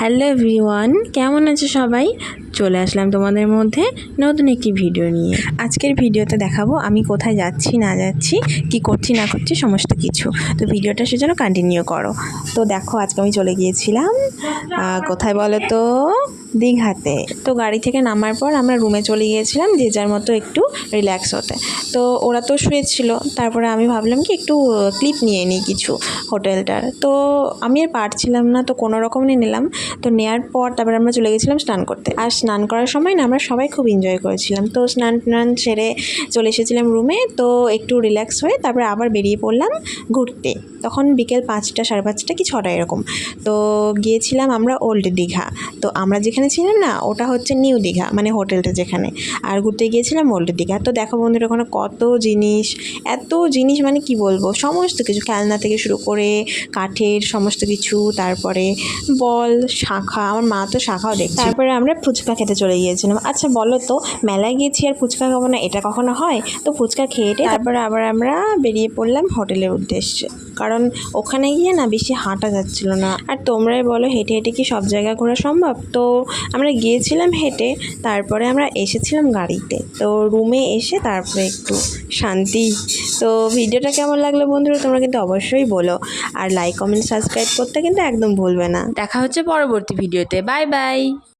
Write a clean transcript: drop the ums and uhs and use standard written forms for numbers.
Hello everyone, কেমন আছো সবাই? চলে আসলাম তোমাদের মধ্যে নতুন একটি ভিডিও নিয়ে। আজকের ভিডিওতে দেখাবো আমি কোথায় যাচ্ছি না যাচ্ছি, কি করছি না করছি সমস্ত কিছু। তো ভিডিওটা সেজন্য কন্টিনিউ করো। তো দেখো আজকে আমি চলে গিয়েছিলাম কোথায় বলো তো, দীঘাতে। তো গাড়ি থেকে নামার পর আমরা রুমে চলে গিয়েছিলাম যে যার মতো একটু রিল্যাক্স হতে। তো ওরা তো শুয়েছিল, তারপরে আমি ভাবলাম কি একটু ক্লিপ নিয়ে নিই কিছু হোটেলটার। তো আমি আর পারছিলাম না, তো কোনো রকম নিয়ে নিলাম। তো নেওয়ার পর তারপরে আমরা চলে গেছিলাম স্নান করতে। আর স্নান করার সময় না আমরা সবাই খুব এনজয় করেছিলাম। তো স্নান টান সেরে চলে এসেছিলাম রুমে। তো একটু রিল্যাক্স হয়ে তারপরে আবার বেরিয়ে পড়লাম ঘুরতে। তখন বিকেল 5টা, 5:30 কি 6টা এরকম। তো গিয়েছিলাম আমরা ওল্ড দীঘা। তো আমরা যেখানে ছিলাম না ওটা হচ্ছে নিউ দীঘা, মানে হোটেলটা যেখানে। আর ঘুরতে গিয়েছিলাম ওল্ড দীঘা। তো দেখো বন্ধুরা, ওখানে কত জিনিস, এত জিনিস মানে কি বলবো, সমস্ত কিছু খেলনা থেকে শুরু করে কাঠের সমস্ত কিছু, তারপরে বল, শাঁখা, আমার মা তো শাঁখাও দেখছে। তারপরে আমরা ফুচকা খেতে চলে গিয়েছিলাম। আচ্ছা বলো তো, মেলায় গিয়েছি আর ফুচকা খাবো না, এটা কখনো হয়? তো ফুচকা খেয়ে তারপরে আবার আমরা বেরিয়ে পড়লাম হোটেলের উদ্দেশ্যে, কারণ ওখানে গিয়ে না বেশি হাঁটা যাচ্ছিল না। আর তোমরাই বলো হেঁটে হেঁটে কি সব জায়গা ঘোরা সম্ভব? তো আমরা গিয়েছিলাম হেঁটে, তারপরে আমরা এসেছিলাম গাড়িতে। তো রুমে এসে তারপরে একটু শান্তি। তো ভিডিওটা কেমন লাগলো বন্ধুরা তোমরা কিন্তু অবশ্যই বলো, আর লাইক কমেন্ট সাবস্ক্রাইব করতে কিন্তু একদম ভুলবে না। দেখা হচ্ছে পরবর্তী ভিডিওতে। Bye bye.